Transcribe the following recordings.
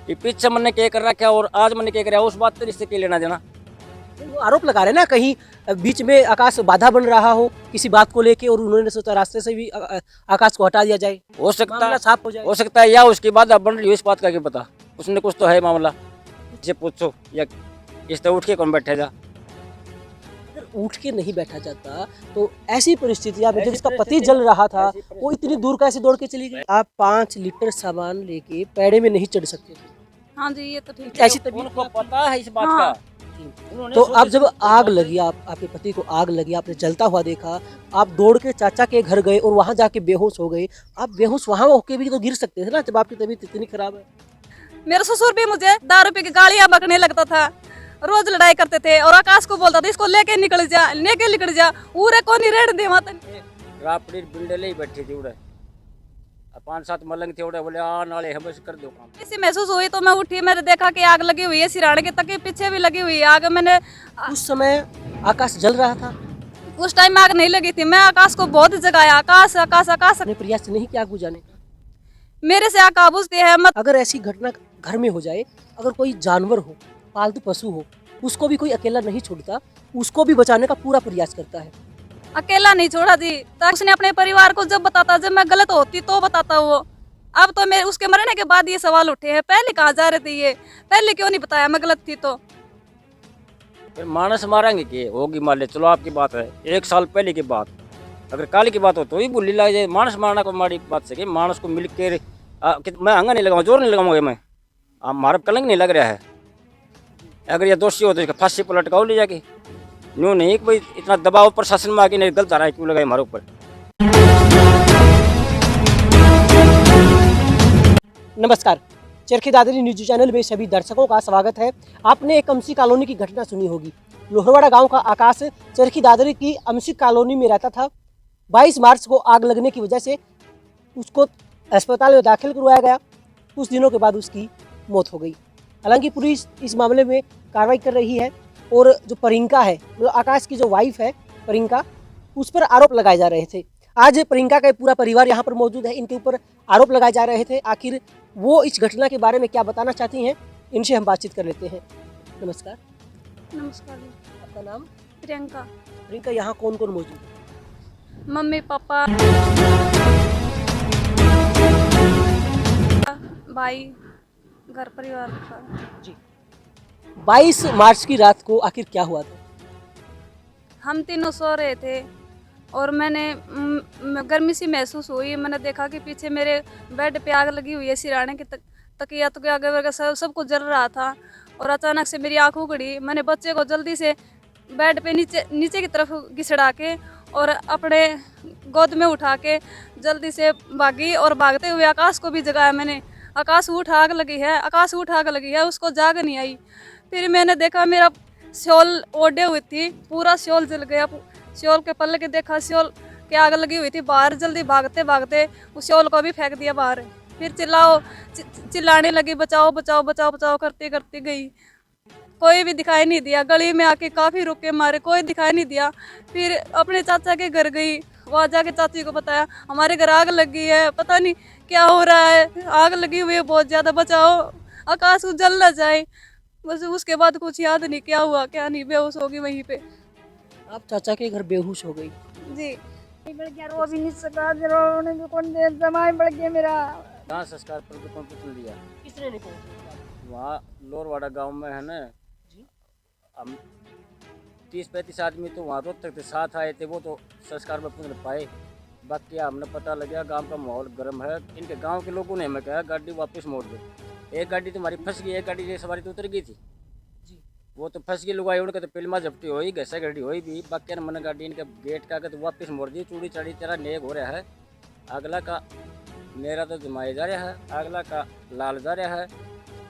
ये पीछे मैंने क्या कर रखा और आज मैंने क्या कराया उस बात पर इससे क्या लेना देना। वो आरोप लगा रहे हैं ना कहीं बीच में आकाश बाधा बन रहा हो किसी बात को लेके और उन्होंने सोचा रास्ते से भी आकाश को हटा दिया जाए, हो सकता मामला साफ हो जाए। हो सकता है या उसकी बात बन रही हो इस बात का क्या पता। उसने कुछ तो है मामला, जे पूछो या इस तरह उठ के कौन बैठेगा। अगर उठ के नहीं बैठा जाता तो ऐसी परिस्थितियां में जब इसका पति जल रहा था वो इतनी दूर कैसे दौड़ के चली गई। आप 5 लीटर सामान लेके पैड़े में नहीं चढ़ सकते थे। हाँ जी, ये तो ठीक है। ऐसी तबीयत उनको पता है इस बात हाँ। का। उन्होंने तो सोचे आप जब समझे आग बात लगी, आपके पति को आग लगी, आपने जलता हुआ देखा, आप दौड़ के चाचा के घर गए और वहां जाके बेहोश हो गए। आप बेहोश वहां होके भी तो गिर सकते थे ना जब आपकी तबीयत इतनी खराब है। मेरा ससुर भी मुझे दारू पी के गालियां बकने लगता था, रोज लड़ाई करते थे और आकाश को बोलता था इसको लेके निकल जा पूरे को नहीं रेड़ दे माता। रापड़ी बिल्डे ही बैठी थी उड़े 5-7 मलंग थे उड़े बोले आ नाले हम कर दो काम। ऐसी महसूस हुई तो मैं उठी, मैंने देखा कि आग लगी हुई है सिराने के तक के पीछे भी लगी हुई है आग। मैंने उस समय आकाश जल रहा था, उस टाइम आग नहीं लगी थी, मैं आकाश को बहुत जगाया, आकाश आकाश आकाश। आपने प्रयास नहीं किया आग बुझाने का। मेरे से आग काबूजती है मत। अगर ऐसी घटना घर में हो जाए, अगर कोई जानवर हो, पालतू पशु हो, उसको भी कोई अकेला नहीं छोड़ता, उसको भी बचाने का पूरा प्रयास करता है। अकेला नहीं छोड़ा जी, तब उसने अपने परिवार को जब बताता, जब मैं गलत होती तो बताता वो। अब तो मैं उसके मरने के बाद ये सवाल उठे हैं, पहले कहाँ जा रहे थे ये, पहले क्यों नहीं बताया मैं गलत थी तो। फिर मानस मारेंगे कि होगी मान ले चलो आपकी बात है 1 साल पहले की बात। अगर काली की बात हो तो ही भूली लग जाए। मानस मारना को मारी बात से कि मानस को मिल के मैं हंगा नहीं लगाऊंगा, जोर नहीं लगाऊंगा मैं। मारा कलंक नहीं लग रहा है। अगर ये दोषी हो तो इसका फांसी पर लटकाओ ले जाके। यूँ नहीं कि भाई इतना दबाव प्रशासन में आके नहीं गलत आ रहा है क्यों लगाए हमारे ऊपर। नमस्कार, चरखी दादरी न्यूज चैनल में सभी दर्शकों का स्वागत है। आपने एक अमसी कॉलोनी की घटना सुनी होगी। लोहरवाड़ा गांव का आकाश चरखी दादरी की अमसी कॉलोनी में रहता था। 22 मार्च को आग लगने की वजह से उसको अस्पताल में दाखिल करवाया गया। कुछ दिनों के बाद उसकी मौत हो गई। हालांकि पुलिस इस मामले में कार्रवाई कर रही है और जो प्रियंका है, मतलब आकाश की जो वाइफ है प्रियंका, उस पर आरोप लगाए जा रहे थे। आज प्रियंका का पूरा परिवार यहाँ पर मौजूद है। इनके ऊपर आरोप लगाए जा रहे थे। आखिर वो इस घटना के बारे में क्या बताना चाहती हैं, इनसे हम बातचीत कर लेते हैं। नमस्कार, नमस्कार, आपका नाम? प्रियंका। प्रियंका, यहाँ कौन कौन मौजूद है? मम्मी पापा भाई, घर परिवार का। जी, 22 मार्च की रात को आखिर क्या हुआ था? हम तीनों सो रहे थे और मैंने गर्मी सी महसूस हुई। मैंने देखा कि पीछे मेरे बेड पे आग लगी हुई है, सिराने की तकिया तो आगे वगैरह सब कुछ जल रहा था। और अचानक से मेरी आँख उगड़ी। मैंने बच्चे को जल्दी से बेड पे नीचे की तरफ घिसड़ा के और अपने गोद में उठा के जल्दी से भागी और भागते हुए आकाश को भी जगाया मैंने। आकाश उठ, आग लगी है, आकाश उठ, आग लगी है। उसको जाग नहीं आई। फिर मैंने देखा मेरा शॉल ओढ़े हुई थी, पूरा शॉल जल गया। शॉल के पल्ले के देखा शॉल के आग लगी हुई थी बाहर। जल्दी भागते भागते उस शॉल को भी फेंक दिया बाहर। फिर चिल्लाने लगी बचाओ बचाओ बचाओ बचाओ करते करते गई। कोई भी दिखाई नहीं दिया। गली में आके काफ़ी रुके मारे, कोई दिखाई नहीं दिया। फिर अपने चाचा के घर गई, वहाँ जाके चाची को बताया हमारे घर आग लगी है, पता नहीं क्या हो रहा है, आग लगी हुई है बहुत ज़्यादा, बचाओ आकाश को जल ना जाए। बस उसके बाद कुछ याद नहीं क्या हुआ क्या नहीं, बेहोश हो गई वहीं पे। आप चाचा के घर बेहोश हो गई। जी, बढ़ गया, रो भी नहीं सका, रोने भी कौन दे, समय बढ़ गया मेरा। कहाँ संस्कार पर कौन पूछ लिया। किसने नहीं पहुंचा? वहाँ लोरवाड़ा गांव में है ना जी, हम 30-35 आदमी तो वहाँ रोज तक थे, साथ आए थे। वो तो संस्कार में पूछ पाए। बाकी हमने पता लगा गांव का माहौल गर्म है। इनके गांव के लोगों ने हमें कहा गाड़ी वापस मोड़ दो। एक गाड़ी तुम्हारी फंस गई, एक गाड़ी की सवारी तो उतर गई थी। जी, वो तो फंस गई लुगाई उनके तो फिल्मा झपटी हुई, घसा गड्डी हुई भी। बाकी ने मन गाड़ी इनके गेट का तो वापस मोड़ दी। चूड़ी चढ़ी तेरा नेक हो रहा है। अगला का मेरा तो जमाया जा रहा है, अगला का लाल जा रहा है।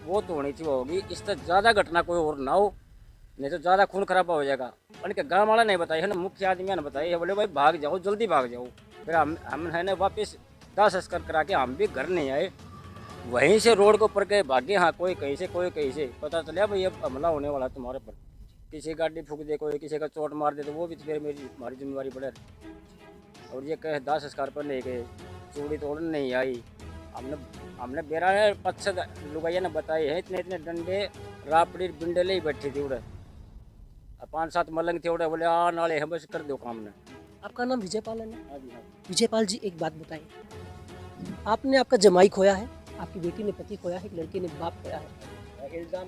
वो तो होनी चाहिए होगी। इससे ज़्यादा घटना कोई और ना हो, नहीं तो ज़्यादा खून खराबा हो जाएगा। उनके गाँव वाला नहीं बताई है ना, मुख्य आदमी ने बताई है। बोले भाई भाग जाओ, जल्दी भाग जाओ। फिर हम है ना वापस 10 अस्कर करा के हम भी घर नहीं आए। वहीं से रोड के ऊपर गए भागे। हाँ, कोई कहीं से कोई कहीं से पता चला भाई अब हमला होने वाला तुम्हारे पर। किसी गाड़ी फूक दे, कोई किसी का चोट मार दे, तो वो भी फिर हमारी जिम्मेवारी पड़े। और ये कहे 10 अस्कार पर नहीं गए, चूड़ी तोड़ने नहीं आई। हमने हमने बेरा ने पच्चीस लुगाइया ने बताए हैं, इतने इतने डंडे रापड़ी बिंडे ले ही बैठी थी उड़े, 5-7 मलंग थे उड़े, बोले आ नाले हम बस कर दो काम ने। आपका नाम विजयपाल है ना? हाँ जी, हाँ। विजयपाल जी, एक बात बताइए, आपने आपका जमाई खोया है, आपकी बेटी ने पति खोया है, एक लड़के ने बाप खोया है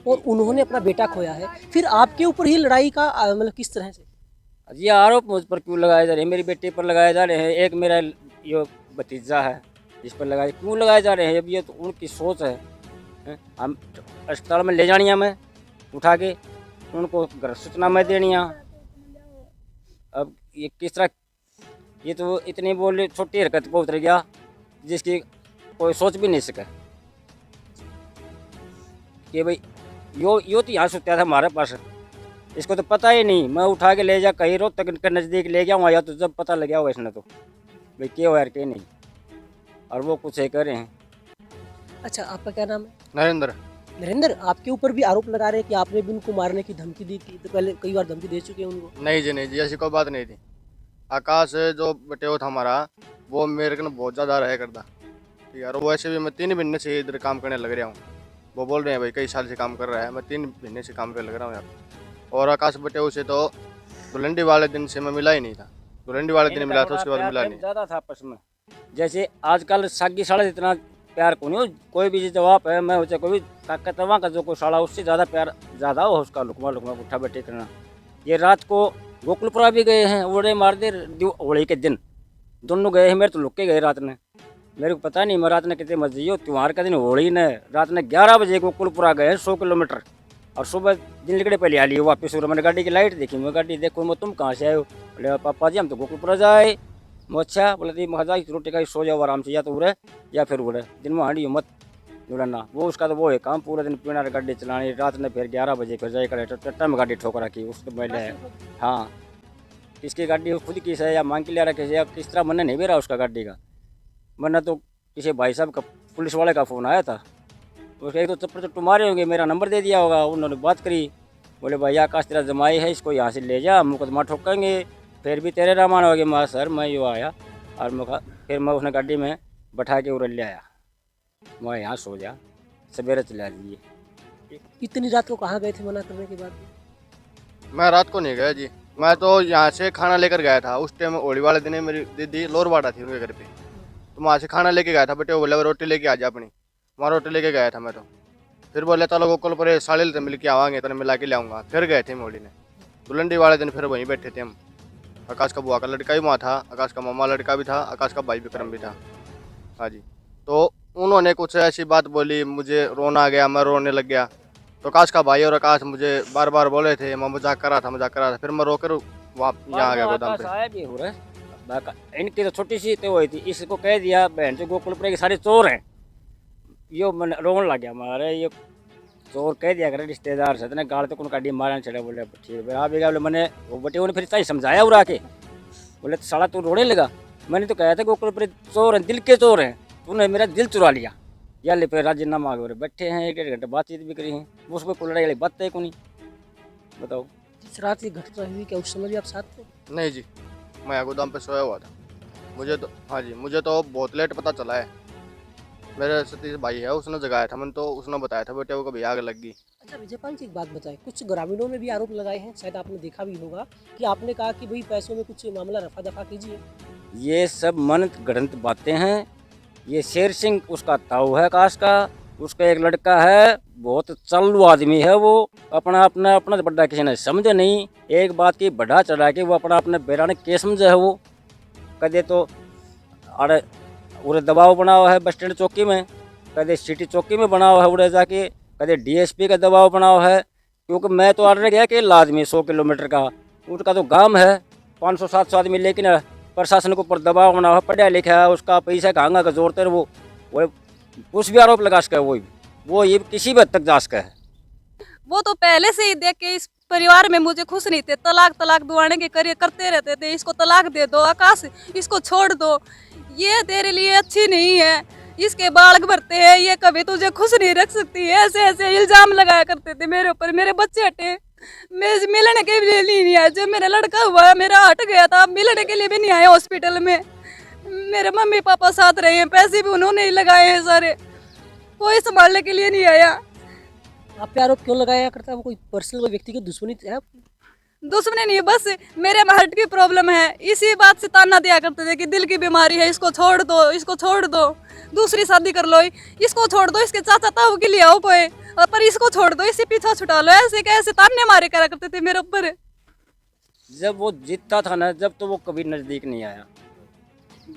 और उन्होंने अपना बेटा खोया है, फिर आपके ऊपर ही लड़ाई का मतलब किस तरह से? ये आरोप मुझ पर क्यों लगाए जा रहे हैं, मेरी बेटी पर लगाए जा रहे हैं, एक मेरा ये भतीजा है जिस पर लगाए, क्यों लगाए जा रहे हैं? अब ये तो उनकी सोच है, हैं? हम अस्पताल में ले जानिया मैं उठा के, उनको घर सूचना में देनिया। अब ये किस तरह, ये तो इतनी बोले छोटी हरकत पर उतर गया जिसकी कोई सोच भी नहीं सके कि भाई यो तो यहाँ सुत्या था हमारे पास, इसको तो पता ही नहीं, मैं उठा के ले जा कहीं रोड तक के नज़दीक ले गया वहाँ, या तो जब पता लग गया होगा इसने तो भाई क्या हो यार क्या नहीं, और वो कुछ कर रहे हैं। अच्छा, आपका क्या नाम है? नरेंद्र। नरेंद्र, आपके ऊपर भी आरोप लगा रहे हैं कि आपने भी उनको मारने की धमकी दी थी, तो पहले कई बार धमकी दे चुके हैं उनको। नहीं जी ऐसी कोई बात नहीं थी। आकाश जो बटेव था हमारा, वो मेरे को बहुत ज़्यादा रहा करता, ठीक है, और वैसे भी मैं 3 महीने से इधर काम करने लग रहा हूँ। वो बोल रहे हैं भाई कई साल से काम कर रहा है, मैं 3 महीने से काम करने लग रहा हूँ यहाँ। और आकाश बटेव से तो धुलंडी वाले दिन से मैं मिला ही नहीं था, धुलंडी वाले दिन मिला था, उसके बाद मिला नहीं। ज़्यादा था आपस में, जैसे आजकल सागी साड़ा जितना प्यार को नहीं, कोई भी जवाब है मैं उसे कोई भी ताकतवा का जो कोई साड़ा उससे ज़्यादा प्यार ज़्यादा हो उसका, लुकमा लुकमा उठा बैठे करना। ये रात को गोकुलपुरा भी गए हैं, उड़े मार दे होली के दिन दोनों गए हैं, मेरे तो लुक के गए रात ने, मेरे को पता नहीं मैं रात ने कितने मजे हो, त्योहार का दिन होली ने रात ने 11 बजे गोकुलपुरा गए 100 किलोमीटर, और सुबह दिन लिकड़े पहले आ लिए वापस। और मैंने गाड़ी की लाइट देखी, मैं गाड़ी देखो मैं तुम कहाँ से आए हो, बोले पापा जी हम तो गोकुलपुरा जाए। मैं अच्छा, बोले थी मजा रोटी का सो जाओ आराम से, या तो उड़े या फिर उड़े, दिन में हांडी मत जुड़ना, वो उसका तो वो है काम, पूरा दिन पीना गाड़ी चलानी, रात ने फिर 11 बजे फिर जाए करे टट्टा में गाड़ी ठोकर रखी उसके पहले है। हाँ, किसकी गाड़ी खुद की है या मांग के लिया रखे या किस तरह मन नहीं भी रहा उसका गाड़ी का। मैंने तो किसी भाई साहब का पुलिस वाले का फ़ोन आया था, उसके एक तो चप्पड़ चट्टू मारे होंगे, मेरा नंबर दे दिया होगा, उन्होंने बात करी, बोले भाई आकाश तेरा जमाई है, इसको यहाँ से ले जा, मुकदमा ठोकेंगे, फिर भी तेरे रामान हो गए। मैं सर मैं यो आया और मैं फिर मैं उसने गाड़ी में बैठा के उड़ल ले आया, मैं यहाँ सो जा, सवेरे चला दीजिए। इतनी रात को कहाँ गए थे मना करने के बाद? मैं रात को नहीं गया जी, मैं तो यहाँ से खाना लेकर गया था, उस टाइम होली वाले दिन मेरी दीदी लोरवाड़ा थी उनके घर पे, तो वहाँ से खाना लेके गया था, बेटे वो बोले रोटी लेके आ जा अपनी, वहाँ रोटी लेके गया था मैं तो, फिर बोले चलो गोकुल पर साड़े मिल के आवाएंगे तो मिला के ले आऊँगा, फिर गए थे होली ने दुलंडी वाले दिन, फिर वहीं बैठे थे हम। आकाश का बुआ का लड़का भी वहाँ था, आकाश का मामा लड़का भी था, आकाश का भाई विक्रम भी था। हाँ जी, तो उन्होंने कुछ ऐसी बात बोली, मुझे रोना आ गया, मैं रोने लग गया, तो आकाश का भाई और आकाश मुझे बार बार बोले थे, मैं मजाक कर रहा था, फिर मैं रोकर वहाँ यहाँ आ गया गोदाम पे। आया भी हो रहा, इनकी तो छोटी सी तो हुई थी, इसको कह दिया बहन से गोकुलपुरा के सारे चोर हैं, यो मन रोने लग गया, मारे ये चोर कह दिया करे रिश्तेदार से, इतने गाल तक उनका डी मारने चढ़े, बोले ठीक है आप भी बोले मैंने वो बटे उन्हें फिर सही समझाया उड़ा के, बोले तो साला तू रोने लगा, मैंने तो कहा था गोकुलपुरा चोर हैं, दिल के चोर हैं, तूने मेरा दिल चुरा लिया, या ले फिर राजीनामा मांगे, बैठे हैं 1-1.5 घंटे बातचीत भी करी है, उसको कोई लड़ाई वाली बात है को नहीं। बताओ जिस रात ये घटना हुई क्या उस समय भी आप साथ थे? नहीं जी, मैं यहाँ गोदाम पे सोया हुआ था, मुझे तो हाँ जी, मुझे तो बहुत लेट पता चला है, मेरे सतीश भाई है उसने जगाया था, मैंने तो उसने बताया था बेटे वो कभी आग लग गई। अच्छा विजयपाल जी, एक बात बताएं, कुछ ग्रामीणों ने भी आरोप लगाए हैं, शायद आपने देखा भी होगा कि आपने कहा कि भाई पैसों में कुछ मामला रफा दफा कीजिए। ये सब मन गढ़ंत बातें हैं, ये शेर सिंह उसका ताऊ है आकाश का, उसका एक लड़का है बहुत चालू आदमी है, वो अपना अपना अपना बड़ा किसी ने समझे नहीं, एक बात की बढ़ा चढ़ा के वो अपना अपने बेराने के समझे है, वो कदे तो अरे उड़े दबाव बना हुआ है बस स्टैंड चौकी में, कदे सिटी चौकी में बना हुआ है उड़े जाके, कदे डीएसपी का दबाव बना हुआ है, क्योंकि मैं तो ऑर्डर गया कि लाजमी 100 किलोमीटर का उनका तो गांव है 500-700 आदमी, लेकिन प्रशासन के ऊपर दबाव बना हुआ है, पढ़ा लिखा है, उसका पैसा कहाँ का जोड़ते वो कुछ भी आरोप लगा सके, वो ये किसी भी हद तक जा सके है। वो तो पहले से ही देख के इस परिवार में मुझे खुश नहीं थे, तलाक दुआने के करिए करते रहते थे, इसको तलाक दे दो आकाश, इसको छोड़ दो, ये तेरे लिए अच्छी नहीं है, इसके बाल भरते हैं, ये कभी तुझे खुश नहीं रख सकती है, ऐसे ऐसे इल्जाम लगाया करते थे मेरे ऊपर। मेरे बच्चे हटे, मैं मिलने के लिए नहीं आया, जब मेरा लड़का हुआ मेरा हट गया था, मिलने के लिए भी नहीं आया हॉस्पिटल में, मेरे मम्मी पापा साथ रहे हैं, पैसे भी उन्होंने ही लगाए हैं सारे, कोई संभालने के लिए नहीं आया। आप पे आरोप क्यों लगाया करता है? वो कोई पर्सनल कोई व्यक्ति की दुश्मनी है? दुश्मनी नहीं, बस मेरे में हार्ट की प्रॉब्लम है, इसी बात से ताना दिया करते थे कि दिल की बीमारी है, इसको छोड़ दो, इसको छोड़ दो, दूसरी शादी कर लो, इसको छोड़ दो, इसके चाचा ताऊ के लिए आओ कोई, और पर इसको छोड़ दो, इसी पीछा छुटा लो, ऐसे कैसे ताने मारे करा करते थे मेरे ऊपर। जब वो जीतता था ना, जब तो वो कभी नज़दीक नहीं आया।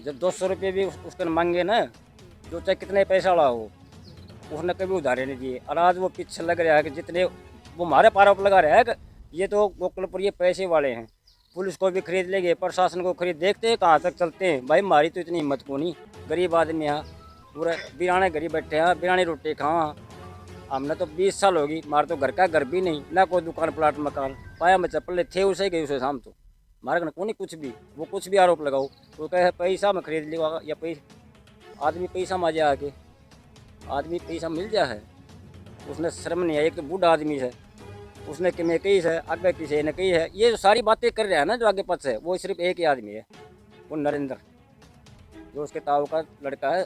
जब 200 रुपये भी उसने मांगे ना, जो चाहे कितने पैसा वाला हो, उसने कभी उधारे नहीं दिए। और आज वो पीछे लग रहा है कि जितने वो हमारे पारों पर लगा रहा है कि ये तो गोकुलपुर ये पैसे वाले हैं, पुलिस को भी खरीद लेंगे, प्रशासन को खरीद, देखते हैं कहाँ तक चलते हैं। भाई हमारी तो इतनी हिम्मत को नहीं, गरीब आदमी यहाँ पूरा बिराने गरीब बैठे हैं, बिरानी रोटी खावा। हमने तो 20 साल होगी, हमारे तो घर का घर भी नहीं, ना कोई दुकान प्लाट मकान, पाया में चप्पल थे उसे गए उसे शाम। तो हमारे घर को नहीं कुछ भी, वो कुछ भी आरोप लगाओ तो कहे पैसा में खरीद लिया, या पैसा आदमी पैसा में आ आके आदमी पैसा मिल जाए है, उसने शर्म नहीं है। एक तो बूढ़ा आदमी है, उसने कि मैं कही है, आगे पीछे ने कही है, ये जो सारी बातें कर रहे हैं ना जो आगे पक्ष है, वो सिर्फ एक ही आदमी है, वो नरेंद्र, जो उसके ताऊ का लड़का है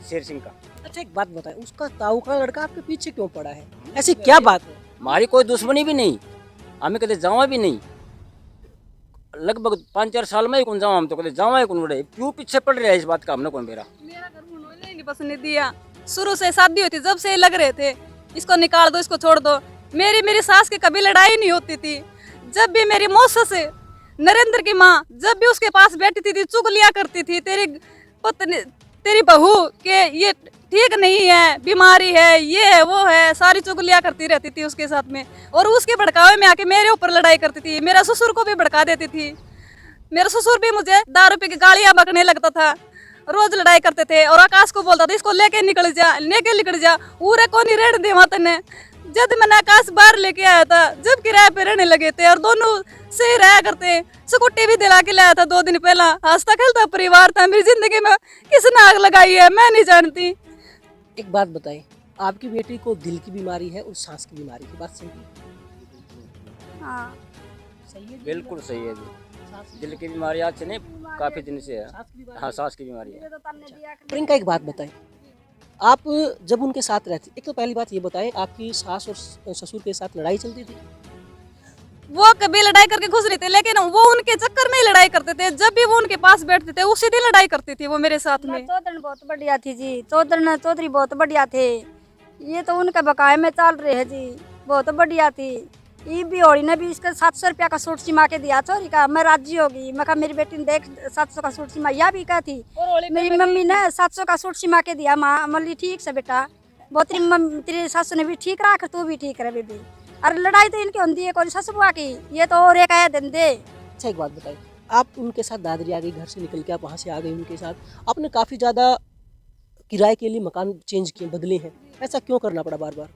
शेर सिंह का। अच्छा एक बात बताएं, उसका ताऊ का लड़का आपके पीछे क्यों पड़ा है? ऐसी क्या बात है? हमारी कोई दुश्मनी भी नहीं, हमें कदे जावा भी नहीं, लगभग 5-4 साल में ही कौन जावा, हम तो कदे जावा ही कौन बड़े, क्यों पीछे पड़ रहा है इस बात का हमने कौन बेरा। मेरा घर उन्होंने ही नहीं बसने दिया, शुरू से शादी हुई थी जब से लग रहे थे इसको निकाल दो, इसको छोड़ दो। मेरी सास की कभी लड़ाई नहीं होती थी, जब भी मेरी मौसा से नरेंद्र की माँ जब भी उसके पास बैठती थी चुगलियाँ करती थी, तेरी पत्नी तेरी बहू के ये ठीक नहीं है, बीमारी है, ये है वो है, सारी चुगलियाँ करती रहती थी उसके साथ में, और उसके भड़कावे में आके मेरे ऊपर लड़ाई करती थी। मेरा ससुर को भी भड़का देती थी, मेरा ससुर भी मुझे दारू पी के गालियाँ बकने लगता था, रोज लड़ाई करते थे। और आकाश को बोलता था इसको लेके निकल जा, पूरे को नहीं रेड़ दे वहां तने। जब मैंने आकाश बाहर लेके आया था, जब किराए पे रहने लगे थे और दोनों सही रहा करते, स्कूटी भी दिला के लाया था 2 दिन पहला, हंसता खेलता परिवार था। मेरी जिंदगी में किसने आग लगाई है मैं नहीं जानती। एक बात बताएं, आपकी बेटी को दिल की बीमारी है और सांस की बीमारी की बात सही है? हाँ सही है? बिल्कुल सही है जी, दिल की बीमारी आज से नहीं काफ़ी दिन से है। हाँ, सांस की बीमारी है। प्रियंका एक बात बताएं, आप जब उनके साथ रहती, एक तो पहली बात ये बताएं, आपकी सास और ससुर के साथ लड़ाई चलती थी? वो कभी लड़ाई करके खुश रहते, लेकिन वो उनके चक्कर में ही लड़ाई करते थे। जब भी वो उनके पास बैठते थे उसी दिन लड़ाई करती थी वो मेरे साथ में। चौधरी बहुत बढ़िया थी जी, चौधरी बहुत बढ़िया थे, ये तो उनके बकाये में चल रहे हैं जी, बहुत बढ़िया थी। ये भी होली ने भी इसका 700 रुपया का सूट सिमा के दिया छोरी का, मैं राजी होगी। मैं कहा मेरी बेटी ने देख 700 का सूट सिमा, यह भी कहा थी मेरी मम्मी ने 700 का सूट सिमा के दिया। माँ मल्ली ठीक से बेटा, बहुत तेरी सासू ने भी ठीक रहा, तू भी ठीक रहे बेबी। अरे लड़ाई तो इनकी होती है, कोई ससु बुआ की, ये तो और एक आया दिन दे। अच्छा एक बात बताइए, आप उनके साथ दादरी आ गई, घर से निकल के आप वहाँ से आ गई उनके साथ, आपने काफ़ी ज़्यादा किराए के लिए मकान चेंज किए, बदले हैं, ऐसा क्यों करना पड़ा बार बार?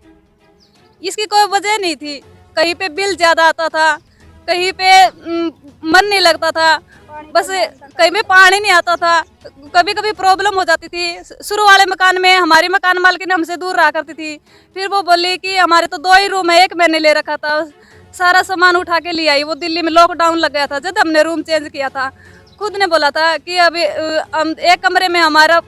इसकी कोई वजह नहीं थी, कहीं पे बिल ज्यादा आता था, कहीं पे मन नहीं लगता था, बस कहीं में पानी नहीं आता था, कभी कभी प्रॉब्लम हो जाती थी। शुरू वाले मकान में हमारी मकान मालकिन हमसे दूर रहा करती थी, फिर वो बोली कि हमारे तो 2 ही रूम है, एक मैंने ले रखा था, सारा सामान उठा के ले आई। वो दिल्ली में लॉकडाउन लग गया था, जब हमने रूम चेंज किया था, खुद ने बोला था कि अभी एक कमरे में हमारा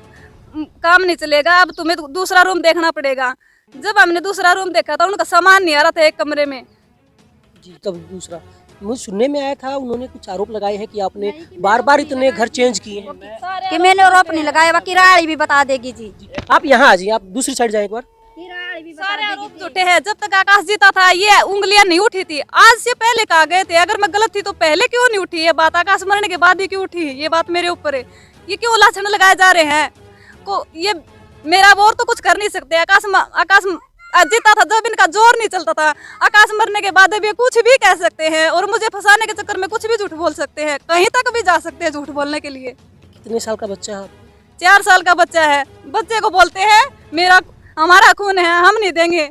काम नहीं चलेगा, अब तुम्हें दूसरा रूम देखना पड़ेगा। जब हमने दूसरा रूम देखा था, उनका सामान नहीं आ रहा था एक कमरे में जी। तब दूसरा मुझे सुनने में आया था, उन्होंने कुछ आरोप लगाए हैं कि आपने बार बार इतने घर चेंज किए हैं। कि मैंने आरोप नहीं लगाया, बाकी किराया भी बता देगी जी। आप यहाँ आ जाइए, आप दूसरी साइड जाए एक बार। सारे आरोप झूठे हैं। जब तक आकाश जीता था ये उंगलियां नहीं उठी थी, आज से पहले कहा गए थे। अगर मैं गलत थी तो पहले क्यों नहीं उठी ये बात, आकाश मरने के बाद ही क्यों उठी ये बात मेरे ऊपर है। ये क्यों लाछन लगाए जा रहे हैं को, ये मेरा और तो कुछ कर नहीं सकते। आकाश जीता था जब इनका जोर नहीं चलता था, आकाश मरने के बाद भी कुछ भी कह सकते हैं और मुझे फंसाने के चक्कर में कुछ भी झूठ बोल सकते हैं, कहीं तक भी जा सकते हैं झूठ बोलने के लिए। कितने साल का बच्चा है? 4 साल का बच्चा है। बच्चे को बोलते हैं हमारा खून है, हम नहीं देंगे।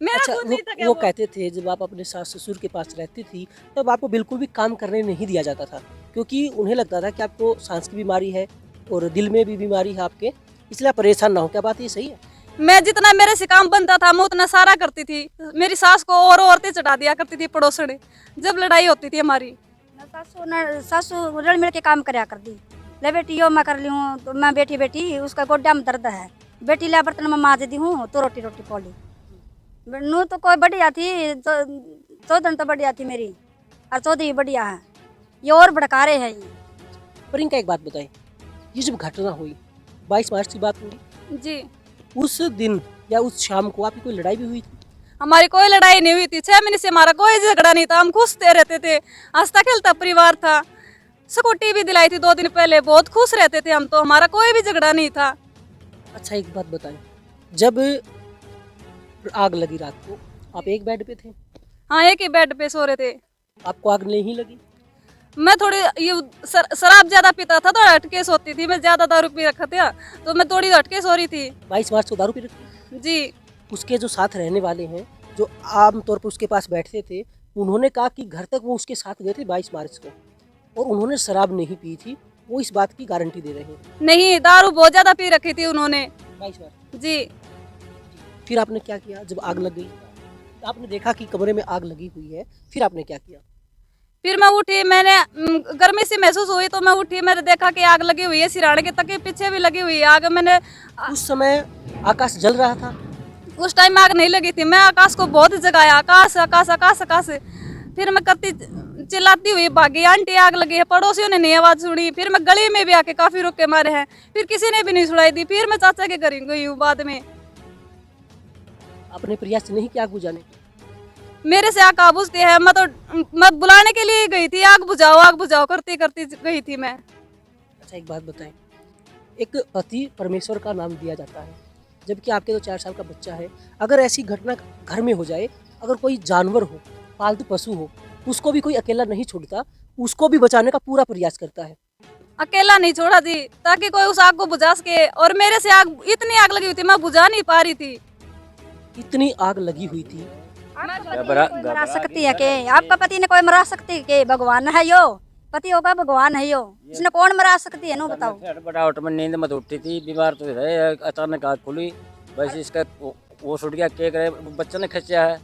मेरा अच्छा, खून नहीं था क्या वो कहते थे जब आप अपने सास ससुर के पास रहती थी तब आपको बिल्कुल भी काम करने नहीं दिया जाता था, क्योंकि उन्हें लगता था कि आपको सांस की बीमारी है और दिल में भी बीमारी है आपके, इसलिए आप परेशान ना हो। क्या बात ये सही है? मैं जितना मेरे से काम बनता था मैं उतना सारा करती थी। मेरी सास को और औरतें चढ़ा दिया करती थी पड़ोसने, जब लड़ाई होती थी हमारी। सासू रल मिल के काम करया कर दी। ले बेटी यो मैं कर ली हूँ, तो मैं बेटी बेटी उसका गोड्डा में दर्द है, बेटी ले बर्तन में माज दी हूँ तो रोटी रोटी पोली। नू तो कोई बढ़िया थी, चौधरी तो बढ़िया थी मेरी, और चौधरी बढ़िया है, ये और भड़का रहे हैं ये। पर इनका एक बात बताएं, ये जब घटना हुई 22 मार्च की बात होगी, जी उस दिन या उस शाम को आपकी कोई लड़ाई भी हुई थी? हमारी कोई लड़ाई नहीं हुई थी, 6 महीने से हमारा कोई झगड़ा नहीं था, हम खुशते रहते थे, हंसता खेलता परिवार था। स्कूटी भी दिलाई थी 2 दिन पहले, बहुत खुश रहते थे हम, तो हमारा कोई भी झगड़ा नहीं था। अच्छा एक बात बताएं, जब आग लगी रात को आप एक बेड पे थे, हाँ, एक ही बेड पे सो रहे थे। आपको आग नहीं लगी? मैं थोड़ी ये शराब ज्यादा पीता था, थोड़ा हटके सोती थी, मैं ज्यादा दारू पी रखा था, तो मैं थोड़ी हटके सो रही थी। 22 मार्च को दारू पी रखी? जी उसके जो साथ रहने वाले हैं, जो आम तौर पर उसके पास बैठते थे, उन्होंने कहा कि घर तक वो उसके साथ गए थे 22 मार्च को और उन्होंने शराब नहीं पी थी, वो इस बात की गारंटी दे रहे हैं। नहीं, दारू बहुत ज्यादा पी रखी थी उन्होंने। 22 मार्च जी फिर आपने क्या किया जब आग लग गई? आपने देखा कि कमरे में आग लगी हुई है, फिर आपने क्या किया? फिर मैं उठी, मैंने गर्मी से महसूस हुई तो मैं उठी, मैंने देखा कि आग लगी हुई है, सिराने के तक पीछे भी लगी हुई है आग। मैंने उस समय आकाश जल रहा था? उस टाइम आग नहीं लगी थी, मैं आकाश को बहुत जगाया, आकाश आकाश आकाश आकाश। फिर मैं करती चिल्लाती हुई भागी, आंटी आग लगी है, पड़ोसियों ने नहीं आवाज सुनी। फिर मैं गली में भी आके काफी रुक के मारे हैं, फिर किसी ने भी नहीं सुनाई दी। फिर मैं चाचा के घर गई हूँ बाद में। आपने प्रयास नहीं किया आग बुझाने का? मेरे से आग कहाँ बुझती है, मैं बुलाने के लिए गई थी, आग बुझाओ करती करती गई थी मैं। अच्छा एक बात बताएं, एक पति परमेश्वर का नाम दिया जाता है, जबकि आपके तो 4 साल का बच्चा है। अगर ऐसी घटना घर में हो जाए, अगर कोई जानवर हो, पालतू पशु हो, उसको भी कोई अकेला नहीं छोड़ता, उसको भी बचाने का पूरा प्रयास करता है। अकेला नहीं छोड़ा जी, ताकि कोई उस आग को बुझा सके। और मेरे से आग, इतनी आग लगी हुई थी, मैं बुझा नहीं पा रही थी। इतनी आग लगी हुई थी। मरा सकती है के? आपका पति ने कोई मरा सकती है के? भगवान है यो, पति होगा भगवान है यो, इसने कौन मरा सकती है नो बताओ। बड़ा आउट में नींद मत उठी थी, बीमार तो रहे, अचानक आग खुली, बस इसका वो छुट गया, केक रहे बच्चे ने खींचा है,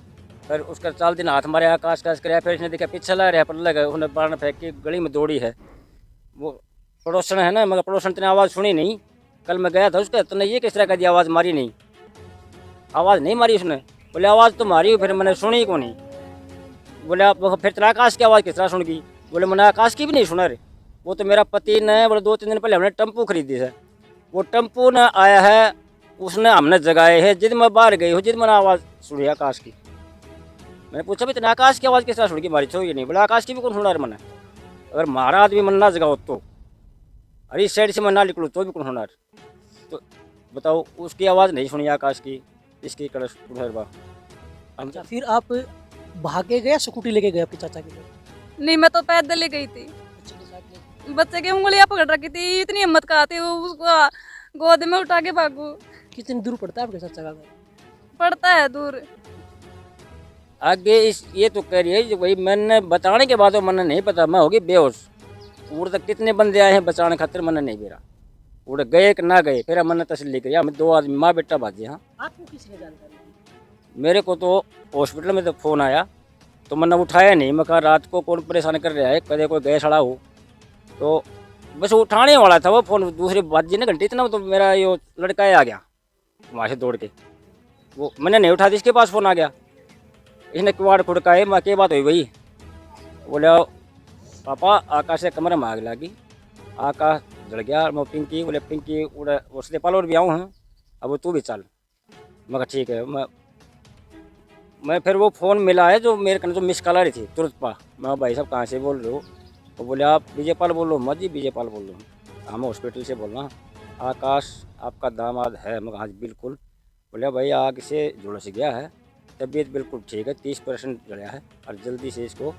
फिर उसका 4 दिन हाथ मारे, आकाश काश कराया, फिर इसने देखा पीछे ला रहा पर लगा, उन्हें बाण फेंक के गली में दौड़ी है। वो पड़ोसन है ना, मगर पड़ोसन ने आवाज़ सुनी नहीं। कल मैं गया था उसके, तो ये किस तरह का दी, आवाज़ मारी नहीं, आवाज़ नहीं मारी उसने। बोले आवाज़ तो मारी, फिर मैंने सुनी को नहीं। बोले आप फिर तेरा आकाश की आवाज़ किस तरह सुन गई? बोले मैंने आकाश की भी नहीं सुना रे। वो तो मेरा पति ने, बोले 2-3 दिन पहले हमने टेम्पो खरीदी है, वो टेम्पो ने आया है, उसने हमने जगाए है, जिद मैं बाहर गई हूँ, जिद मैंने आवाज़ सुनी आकाश की। मैंने पूछा भी तेने आकाश की आवाज़ किस तरह सुन गई मारी? ये नहीं, बोला आकाश की भी कौन सुना रे मैंने? अगर मारा आदमी मन ना जगाओ तो, अरे इस साइड से मैं ना निकलूँ तो भी कौन सुना? तो बताओ, उसकी आवाज़ नहीं सुनी आकाश की, इसकी कलश बा। अच्छा फिर आप भागे गए, स्कूटी लेके गए अपने चाचा के घर? नहीं, मैं तो पैदल ही गई थी, बच्चे के साथ लेके? बच्चे की उंगलियां पकड़ रखी थी, इतनी हिम्मत कहाँ थी उसको गोद में उठा के भागू। कितनी दूर पड़ता है आपके चाचा का घर? पड़ता है दूर। आगे इस ये तो कह रही है जो भाई मैंने बताने के बाद तो मैंने नहीं पता, मैं होगी बेहोश। उड़ तक कितने बंदे आए हैं बचाने खातिर, मैंने नहीं बेरा उड़ गए कि ना गए, फिर मैंने तसल्ली करी। हम 2 आदमी माँ बेटा भाजे। हाँ, आपको किसी ने जानकारी दी? मेरे को तो हॉस्पिटल में तो फ़ोन आया, तो मैंने उठाया नहीं। मैं कहा रात को कौन परेशान कर रहा है, कदे कोई गए सड़ा हो, तो बस उठाने वाला था वो फ़ोन। दूसरी बाजी ने घंटे इतना, तो मेरा ये लड़का आ गया वहाँ से दौड़ के, वो मैंने नहीं उठा दी, इसके पास फ़ोन आ गया। इसने किवाड़ खुड़काए, माँ की बात हुई भाई। बोले पापा आकाश से कमरे में आग लगी, आकाश जल गया। मैं पिंकी, बोले पिंकी उड़े उससे पालोर भी आऊँ हूँ, अब तू भी चल। मैं कहा ठीक है। मैं फिर वो फ़ोन मिला है जो मेरे कने जो मिस कॉल आ रही थी तुरंत पा। मैं भाई साहब कहाँ से बोल रहे हो? तो बोले आप विजय पाल बोल रहे हो? मैं जी विजय पाल बोल रहा हूँ, हम हॉस्पिटल से बोल रहा हूँ, आकाश आपका दामाद है। मैं हाँ जी बिल्कुल। बोले भाई आग से झुलस गया है, तबीयत बिल्कुल ठीक है, 30% जला है और जल्दी से इसको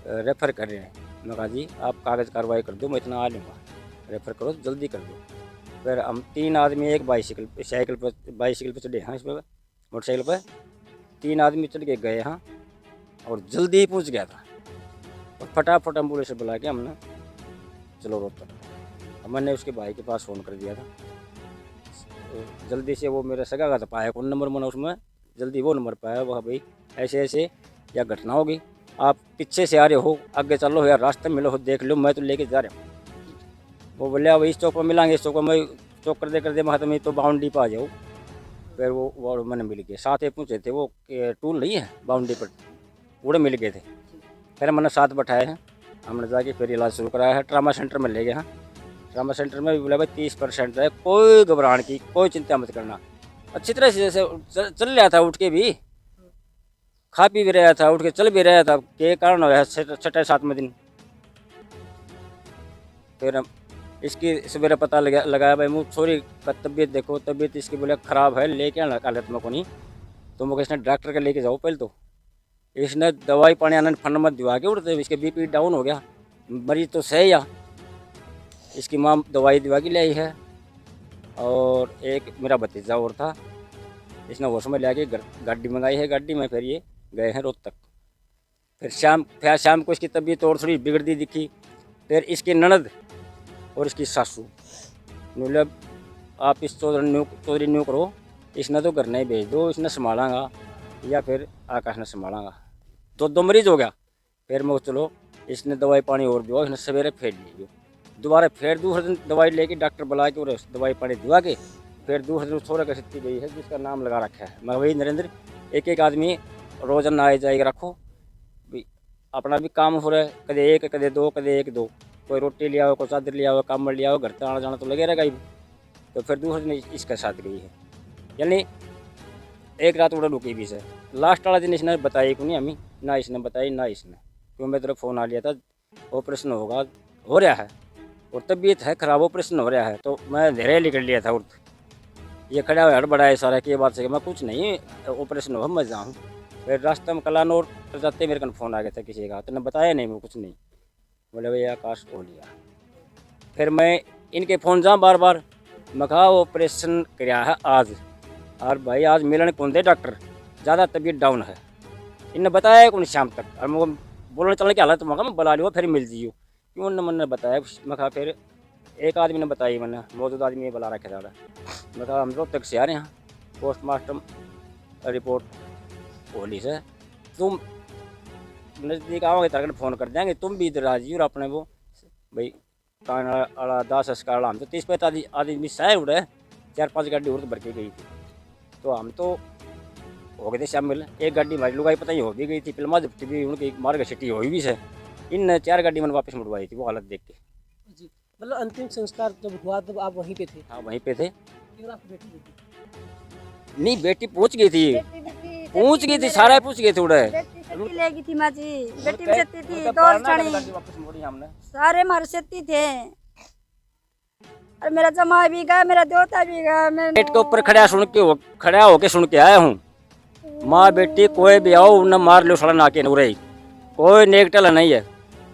रेफ़र कर रहे हैं। मैं कहा जी आप कागज़ कार्रवाई कर दो, मैं इतना आ लूँगा, रेफ़र करो जल्दी कर दो। फिर हम 3 आदमी, एक बाइसाइकिल पे चढ़े हाँ, इस पर मोटरसाइकिल पर 3 आदमी चढ़ के गए हाँ, और जल्दी ही पहुँच गया था। और फटाफट एम्बुलेंस से बुला के हमने चलो रोहतक। मैंने उसके भाई के पास फ़ोन कर दिया था, तो जल्दी से वो मेरा सगा का था, पाया कौन नंबर मैंने उसमें, जल्दी वो नंबर पाया। वह भाई ऐसे ऐसे या घटना होगी, आप पीछे से आ रहे हो, आगे चलो या रास्ते में मिलो हो, देख लो, मैं तो लेके जा रहा हूँ। वो बोले अब इस चौक पर मिलेंगे, इस चौक पर मैं चौक कर दे मैं तो बाउंड्री पर आ जाऊँ। फिर वो मैंने मिल गए, साथ ही पूछे थे वो टूल नहीं है बाउंड्री पर, पूरे मिल गए थे। फिर मैंने साथ बैठाए हैं, हमने जाके फिर इलाज शुरू कराया है। ट्रामा सेंटर में ले गए हैं। ट्रामा सेंटर में भी बोला भाई 30% है, कोई घबराने की कोई चिंता मत करना। अच्छी तरह से जैसे चल रहा था, उठ के भी खा पी भी रहा था, उठ के चल भी रहा था। के कारण हुआ है 6-7वें दिन। फिर इसकी सवेरे पता लगाया भाई मुँह छोरी का तबीयत देखो, तबीयत इसकी बोले ख़राब है, लेके आना हालत में को नहीं तो मुझे इसने डॉक्टर के लेके जाओ पहले। तो इसने दवाई पानी आने फन मत दिवा के उड़ते, इसके बीपी डाउन हो गया, मरीज तो सही या। इसकी माँ दवाई दिवा के ले आई है। और एक मेरा भतीजा और था, इसने होश में ले गाड़ी मंगाई है। गाड़ी में फिर ये गए हैं रोहतक। फिर शाम को इसकी तबीयत और थोड़ी बिगड़ती दिखी। फिर इसकी ननद और इसकी सासू बोले आप इस चौधरी न्यू करो, इसने तो घर नहीं भेज दो, इसने संभालागा या फिर आकाश ने संभालागा। तो 2 मरीज हो गया। फिर मैं चलो इसने दवाई पानी और दिया, इसने सवेरे फेर ली। दोबारा फिर दूसरे दिन दवाई लेके डॉक्टर बुला के और दवाई पानी दिवा के फिर दूसरे दिन थोड़ा का सिद्धि गई है, जिसका नाम लगा रखा है मैं वही नरेंद्र। एक आदमी रोजाना आए जाएगा रखो भी, अपना भी काम हो रहा है, कदे 1 कदे 2 कदे 1-2, कोई रोटी लिया हो, कोई चादर लिया हो, काम लिया हो, घर तक आना जाना तो लगे रहेगा ही। तो फिर दूसरे दिन इसके साथ गई है, यानी एक रात उड़ा रुकी भी से। लास्ट वाला दिन इसने बताई को नहीं हमें, ना इसने बताई ना इसने, क्यों मेरे तरफ फ़ोन आ लिया था ऑपरेशन हो रहा है और तबीयत है ख़राब, ऑपरेशन हो रहा है। तो मैं धैर्य निकल लिया था। उठ ये खड़ा हुआ हड़बड़ाए सारा के बात से मैं कुछ नहीं ऑपरेशन हो मैं जाऊँ। फिर रास्ते में कलान और जाते मेरे को फ़ोन आ गया था किसी का, तो ने बताया नहीं मैं कुछ नहीं, बोले भैया आकाश हो लिया। फिर मैं इनके फ़ोन जाऊँ बार बार, मैं कहा ऑपरेशन कराया है आज, और भाई आज मिलने कौन दे डॉक्टर, ज़्यादा तबीयत डाउन है। इन्हें बताया कौन शाम तक, और मैं बोलने चलने की हालत में मैं बुला लियो फिर मिल जियो, क्यों मैंने बताया। मैं कहा फिर एक आदमी ने बताई, मैंने मौजूद आदमी बुला रखा था। मैं कहा हम रोहतक से आ रहे हैं, पोस्टमार्टम रिपोर्ट होली से, तुम नज़दीक आओगे तक फ़ोन कर देंगे, तुम भी इधर आ जाइए। और अपने वो भाई कान वाला 10 अस्कार हम तो 30-35 आदमी सह उड़े, 4-5 गाड़ी और भर के गई थी। तो हम तो हो गए थे शामिल। एक गाड़ी हमारी लुगाई पता ही हो भी गई थी, फिल्मा जब्ती भी उनकी मार्ग सिटी हो भी से। इन 4 गाड़ी मैंने वापस मुड़वाई थी वो हालत देख के। जी, मतलब अंतिम संस्कार जब हुआ तब आप वहीं पे थे? हाँ वहीं पे थे। और आपकी बेटी? नहीं बेटी पहुँच गई थी, सारा पूछ गए थे उड़े। बेटी ले गई थी माँ जी, बेटी भी उनके- सेती थी, उनके 2 पालना छड़ी गाड़ी वापस मोड़ी हमने। सारे मारे सेती थे। और मेरा जमाई भी गया, मेरा दोता भी गया। मैं गेट के ऊपर खड़ा होके सुन के आया हूँ, माँ बेटी कोई भी आओ उन्हें मार लो सड़ा नाके नूरे ही, कोई नेकटल नहीं है।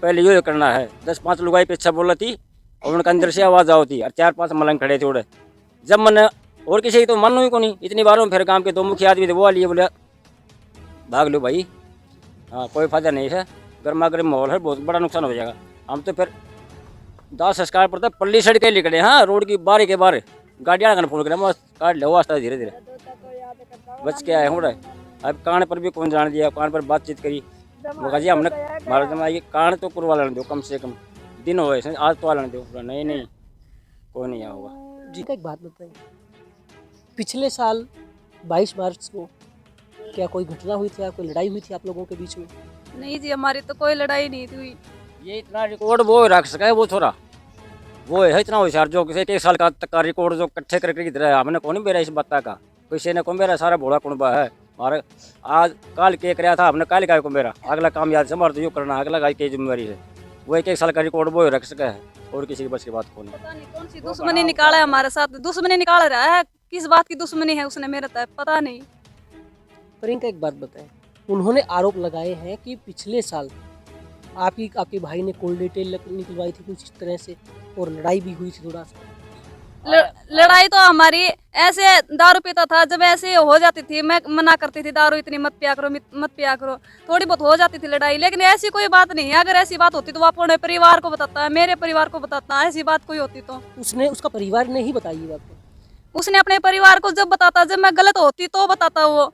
पहले यो करना है। 10-5 लुगाई पीछे बोला थी और उनके अंदर से आवाज़ आओ थी और 4-5 मलंग खड़े थे उड़े। जब मैंने और किसी की तो मन हुई को नहीं, इतनी बारों में फिर गांव के 2 मुखिया आदमी थे वो लिए, बोले भाग लो भाई, हाँ कोई फायदा नहीं है, गर्मा गर्म माहौल है, बहुत बड़ा नुकसान हो जाएगा। हम तो फिर 10 संस्कार पर था पल्ली सड़क के निकले, हाँ रोड की बारी के बाहर गाड़ियाँ का फोन करें काट लो वास्ता धीरे धीरे बच के आए हूँ। अब कान पर भी कौन जान दिया, कान पर बातचीत करी, मगर जी हमने मारा जमाई कान तो करवा लेने दो, कम से कम दिन हो आज तो आ लेने दो। नहीं कोई नहीं आया होगा। जी का एक बात बताइए, पिछले साल 22 मार्च को क्या कोई घटना हुई थी, कोई लड़ाई हुई थी आप लोगों के बीच में? नहीं जी, हमारी तो कोई लड़ाई नहीं हुई। ये इतना रिकॉर्ड वो रख सका है वो छोरा, वो है इतना होशियार जो किसी 1 साल का तक का रिकॉर्ड जो इकट्ठे करके की तरह हमने कौन बेरा इस बात का, किसी ने कौन बेरा, सारा भोला कुंबा है हमारे। आज काल के कराया था हमने, काल का को मेरा अगला काम याद से हमारा तो यो करना अगला गाय की जिम्मेवारी है। वो 1 साल का रिकॉर्ड वो रख सका है और किसी की बस की बात कौन है। पता नहीं कौन सी दुश्मनी निकाला है हमारे साथ, दुश्मनी निकाल रहा है, किस बात की दुश्मनी है उसने मेरे तक पता नहीं। प्रियंका एक बात बताएं, उन्होंने आरोप लगाए हैं कि पिछले साल आपके भाई ने कोल्ड डिटेल निकलवाई थी कुछ इस तरह से और लड़ाई भी हुई थी थोड़ा सा। लड़ाई तो हमारी ऐसे दारू पीता था, जब ऐसे हो जाती थी मैं मना करती थी दारू इतनी मत पिया करो, मत पिया करो, थोड़ी बहुत हो जाती थी लड़ाई। लेकिन ऐसी कोई बात नहीं है, अगर ऐसी बात होती तो वो अपने परिवार को बताता है, मेरे परिवार को बताता है, ऐसी बात कोई होती तो। उसका परिवार ने ही बताई ये बात? उसने अपने परिवार को जब बताता, जब मैं गलत होती तो बताता वो।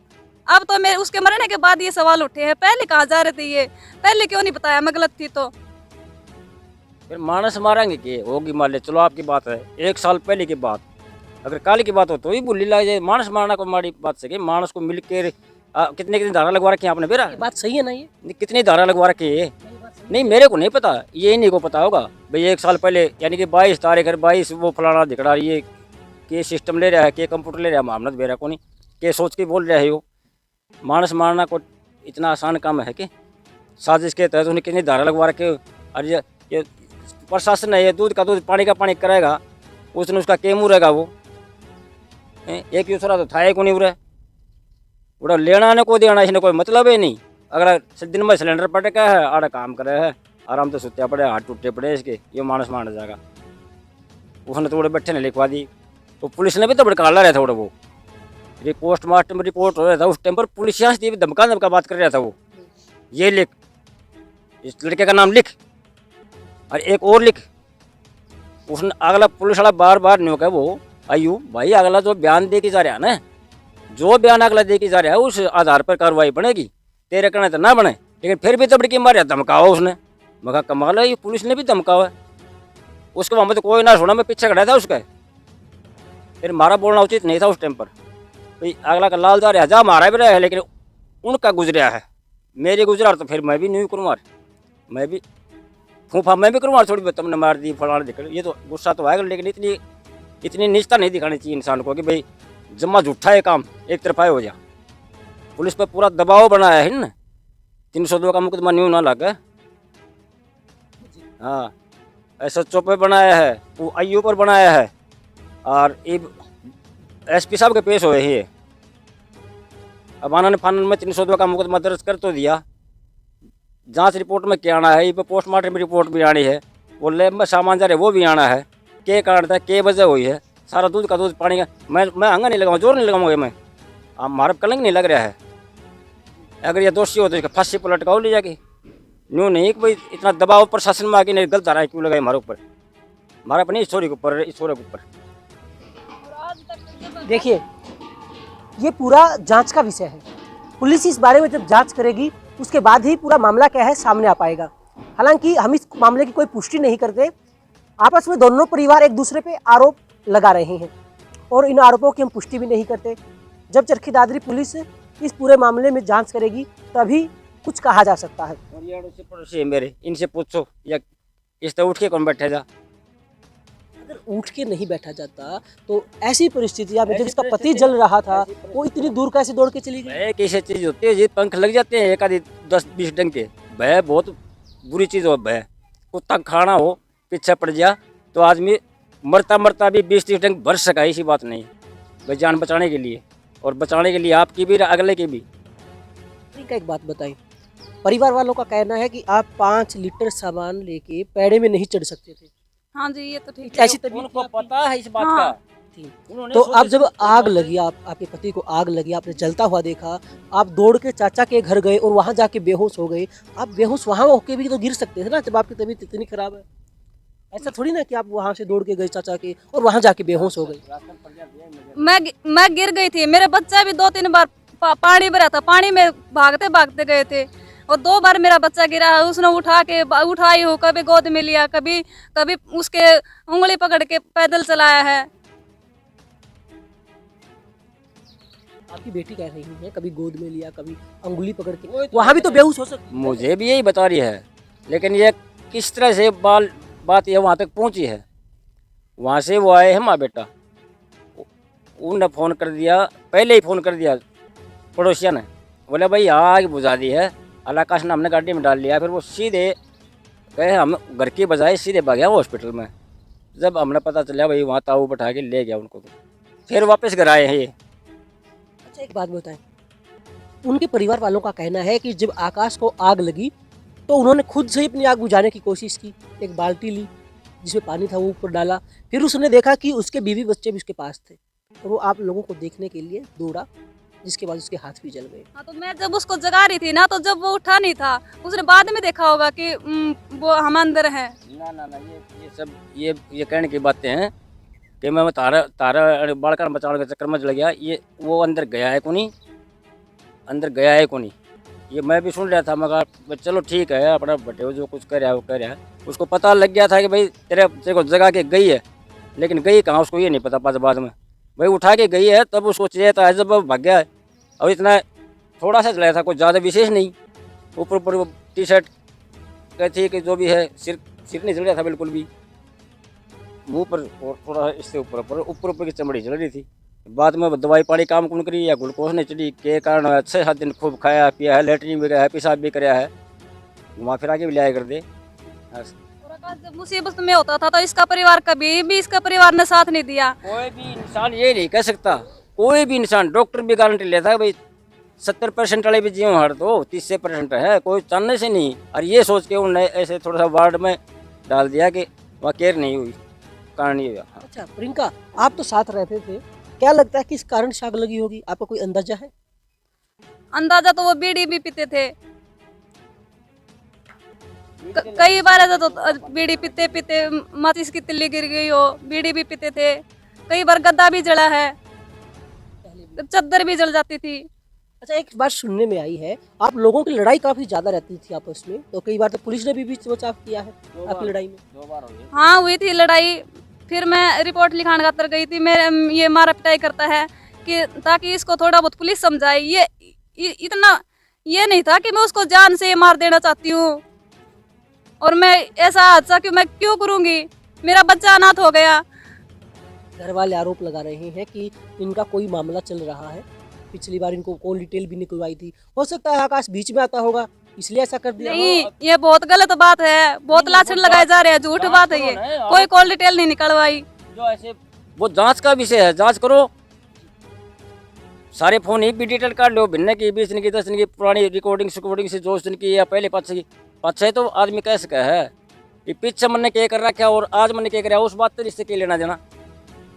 अब तो मेरे उसके मरने के बाद ये सवाल उठे हैं, पहले कहाँ जा रहे थे ये, पहले क्यों नहीं बताया मैं गलत थी तो। फिर मानस मारेंगे कि होगी मान ले, चलो आपकी बात है 1 साल पहले की बात, अगर कल की बात हो तो ही बुली लग जाए। मानस मारना को माड़ी बात से कि मानस को मिल के कितने कितनी धारा लगवा रखी है आपने बेरा, ये बात सही है ना ये? कितनी धारा लगवा रखी है? नहीं मेरे को नहीं पता, ये इन्हीं को पता होगा भाई। 1 साल पहले यानी कि 22 तारीख है, 22 वो फलाना दिखड़ा ये के सिस्टम ले रहा है, के कंप्यूटर ले रहा है, मामला बेरा को नहीं के सोच के बोल रहे हो। मानस मारना को इतना आसान काम है कि साजिश के तहत उन्हें कितनी धारा लगवा रखे। और ये प्रशासन है, ये दूध का दूध पानी का पानी करेगा, उसने उसका केमू रहेगा वो। एक दूसरा तो था ही को नहीं उड़ा उड़ा लेना ने को देना, इसने कोई मतलब ही नहीं। अगर दिन में सिलेंडर पटका है, आड़ा काम करे है, आराम से सुत्या पड़े, हाथ टूटे पड़े इसके, ये मानस मार जाएगा। उसने थोड़े बैठे ने लिखवा दी, तो पुलिस ने भी तो भड़काला रहा था थोड़ा वो। पोस्टमार्टम रिपोर्ट हो रहा था उस टाइम पर, पुलिस यहाँ से धमका धमका बात कर रहा था वो, ये लिख, इस लड़के का नाम लिख और एक और लिख। उसने अगला पुलिस वाला बार बार नहीं कहा वो, आयु भाई अगला जो बयान दे के जा रहा है ना, जो बयान अगला दे के जा रहा है उस आधार पर कार्रवाई बनेगी, तेरे कहने तो ना बने। लेकिन फिर भी तबड़की मारे धमकाओ उसने, मगर कमाल है, ये पुलिस ने भी धमकावा। उसके वहाँ में तो कोई ना सुना, मैं पीछे खड़ा था उसका, फिर मारा बोलना उचित नहीं था उस टाइम पर। भाई अगला का लाल जा रहा है, जा मारा भी रहा है, लेकिन उनका गुजरा है, मेरे गुजरा तो फिर मैं भी नहीं करूँ मार, मैं भी फूफा मैं भी करूँ मार, थोड़ी बहुत तुमने मार दी फलाना दिख। ये तो गुस्सा तो आएगा, लेकिन इतनी निष्ठा नहीं दिखानी चाहिए इंसान को कि भाई जम्मा झूठा है काम, एक तरफा हो जा। पुलिस पर पूरा दबाव बनाया है ना, 302 का मुकदमा न्यू ना लगा। हाँ, SHO पे बनाया है, वो IU पर बनाया है, और SP साहब के पेश हुए हैं ये। अब आनंद फानन में 302 का मुकदमा दर्ज कर तो दिया, जांच रिपोर्ट में क्या आना है, ये पोस्टमार्टम रिपोर्ट भी आनी है, वो लैब में सामान जा रहे वो भी आना है, के कारण था, के वजह हुई है, सारा दूध का दूध पानी का। मैं हंगा नहीं लगाऊँ, जोर नहीं लगाऊंगा मैं, आप मारा कलंक नहीं लग रहा है। अगर ये दोषी हो तो इसका फांसी पर लटकाओ ले जाके, न्यू नहीं कि भाई इतना दबाव प्रशासन में आके नहीं गलत धारा क्यों लगाए हमारे ऊपर, हमारा अपनी स्टोरी के ऊपर, इस स्टोरी के ऊपर। देखिए, ये पूरा जांच का विषय है, पुलिस इस बारे में जब जांच करेगी उसके बाद ही पूरा मामला क्या है सामने आ पाएगा। हालांकि हम इस मामले की कोई पुष्टि नहीं करते, आपस में दोनों परिवार एक दूसरे पे आरोप लगा रहे हैं और इन आरोपों की हम पुष्टि भी नहीं करते। जब चरखी दादरी पुलिस इस पूरे मामले में जांच करेगी तभी कुछ कहा जा सकता है। और ये अड़ोसी पड़ोसी है मेरे, इनसे पूछो, या इस तरह उठ के कौन बैठे जा। अगर उठ के नहीं बैठा जाता तो ऐसी परिस्थितियां में जब इसका पति जल रहा था वो इतनी दूर कैसे दौड़ के चली गई? भय कैसे चीज होती है जी, पंख लग जाते हैं एक आधी 10-20 डंग के। भय बहुत बुरी चीज हो, भय कुत्ता खाना हो पीछे पड़ गया तो आदमी मरता मरता भी 20-30 डंग भर सका, ऐसी बात नहीं भाई, जान बचाने के लिए और बचाने के लिए आपकी भी अगले की भी। ठीक है, एक बात बताइए, परिवार वालों का कहना है कि आप 5 लीटर सामान लेके पैड़े में नहीं चढ़ सकते थे। हाँ जी, ये तो ठीक है। ऐसी तबीयत उनको थी आपकी? पता है इस बात हाँ। का। थी। उन्होंने तो सोचा अब जब आग लगी, आपके पति को आग लगी, आपने जलता हुआ देखा, आप दौड़ के चाचा के घर गए और वहां जाके बेहोश हो गए। आप बेहोश वहां होके भी तो गिर सकते थे ना, जब आपकी तबीयत इतनी खराब है। ऐसा थोड़ी ना कि आप वहां से दौड़ के गए चाचा के और वहां जाके बेहोश हो गए। मैं गिर गई थी, मेरे बच्चा भी 2-3 बार पानी भरा था, पानी में भागते भागते गए थे और 2 बार मेरा बच्चा गिरा है, उसने उठाई हो, कभी गोद में लिया, कभी उसके उंगली पकड़ के पैदल चलाया है। आपकी बेटी कह रही है कभी गोद में लिया, कभी अंगुली पकड़ के, वहां भी तो बेहोश हो सकती है। मुझे भी यही बता रही है, लेकिन ये किस तरह से बात ये वहाँ तक पहुँची है। वहाँ से वो आए हैं माँ बेटा, उनने फ़ोन कर दिया, पहले ही फ़ोन कर दिया पड़ोसिया ने, बोले भाई आग बुझा दी है, अलाकाश ने हमने गाड़ी में डाल लिया। फिर वो सीधे गए, हम घर की बजाय सीधे भाग गया हॉस्पिटल में। जब हमने पता चला भाई वहाँ ताऊ बैठा के ले गया उनको, फिर वापस घर आए हैं ये। अच्छा, एक बात बताएं, उनके परिवार वालों का कहना है कि जब आकाश को आग लगी तो उन्होंने खुद से ही अपनी आग बुझाने की कोशिश की। एक बाल्टी ली जिसमें पानी था वो ऊपर डाला, फिर उसने देखा कि उसके बीवी बच्चे भी उसके पास थे, तो वो आप लोगों को देखने के लिए दौड़ा, जिसके बाद उसके हाथ भी जल गए। हाँ, तो मैं जब उसको जगा रही थी ना, तो जब वो उठा नहीं था, उसने बाद में देखा होगा कि वो हम अंदर हैं। ना ये सब ये कहने की बातें हैं कि मैं तारा बालका बचाने के चक्कर में चला गया। ये वो अंदर गया है को नहीं, अंदर गया है को नहीं, ये मैं भी सुन रहा था, मगर चलो ठीक है, अपना बटे जो कुछ कर रहा है वो कर रहा है। उसको पता लग गया था कि भाई तेरे को जगह के गई है, लेकिन गई कहाँ उसको ये नहीं पता पास बाद में। भाई उठा के गई है तब उसको चाहिए था, जब भाग गया है। और इतना थोड़ा सा चलाया था, कुछ ज़्यादा विशेष नहीं। ऊपर ऊपर वो टी शर्ट कहती कि जो भी है, सिर नहीं जल रहा था बिल्कुल भी, मुंह पर और थोड़ा इससे ऊपर की चमड़ी जल रही थी। बाद में दवाई पानी काम कौन करी या ग्लूकोज नहीं चढ़ी के कारण 6-7 दिन खूब खाया पिया है, लेटरिन भी गया है, पेशाब भी कराया है, घुमा फिरा के भी लिया कर दे। और आकाश जब मुसीबत में होता था तो इसका परिवार कभी भी इसका परिवार ने साथ नहीं दिया। कोई भी इंसान ये नहीं कह सकता, कोई भी इंसान, डॉक्टर भी गारंटी लेता है भाई 70% वाले भी जीवन हर तो 30% है, कोई चाहने से नहीं। और ये सोच के उन्होंने ऐसे थोड़ा सा वार्ड में डाल दिया कि वहाँ केयर नहीं हुई, कारण ये हुआ। अच्छा प्रियंका, आप तो साथ रहते थे, क्या लगता है किस कारण से आग लगी होगी? आपका कोई अंदाजा है? अंदाजा तो वो बीड़ी भी पीते थे। कई बार ऐसा तो बीड़ी पीते पीते माचिस की तिल्ली गिर गई हो, बीड़ी भी पीते थे। कई बार गद्दा भी जला है, चद्दर भी जल जाती थी। अच्छा, एक बात सुनने में आई है, आप लोगों की लड़ाई काफी ज्यादा रहती थी आपस में, तो कई बार तो पुलिस ने भी बीच बचाव किया है आपकी लड़ाई में। 2 बार हुई। हाँ हुई थी लड़ाई। फिर मैं रिपोर्ट लिखाने खातर गई थी। मेरे ये मारा पिटाई करता है कि ताकि इसको थोड़ा बहुत पुलिस समझाए। ये इतना ये नहीं था कि मैं उसको जान से मार देना चाहती हूँ, और मैं ऐसा हादसा मैं क्यों करूँगी? मेरा बच्चा अनाथ हो गया। घर वाले आरोप लगा रहे हैं कि इनका कोई मामला चल रहा है, पिछली बार इनको कॉल डिटेल भी निकलवाई थी, हो सकता है आकाश बीच में आता होगा इसलिए ऐसा कर दिया। नहीं, ये बहुत गलत बात है, बहुत लाछन लगाए जा रहे हैं, झूठ बात है ये। कोई कॉल डिटेल नहीं निकलवाई। जो ऐसे वो जांच का विषय है, जांच करो, सारे फोन ही भी डिटेल काट लो, भिन्न की 20 दिन की 10 दिन की पुरानी रिकॉर्डिंग से जो दिन की या पहले पाँच तो आदमी कह सका है ये पीछे मन ने क्या कर रखा और आज मन ने क्या कराया, उस बात तो इससे क्या लेना देना।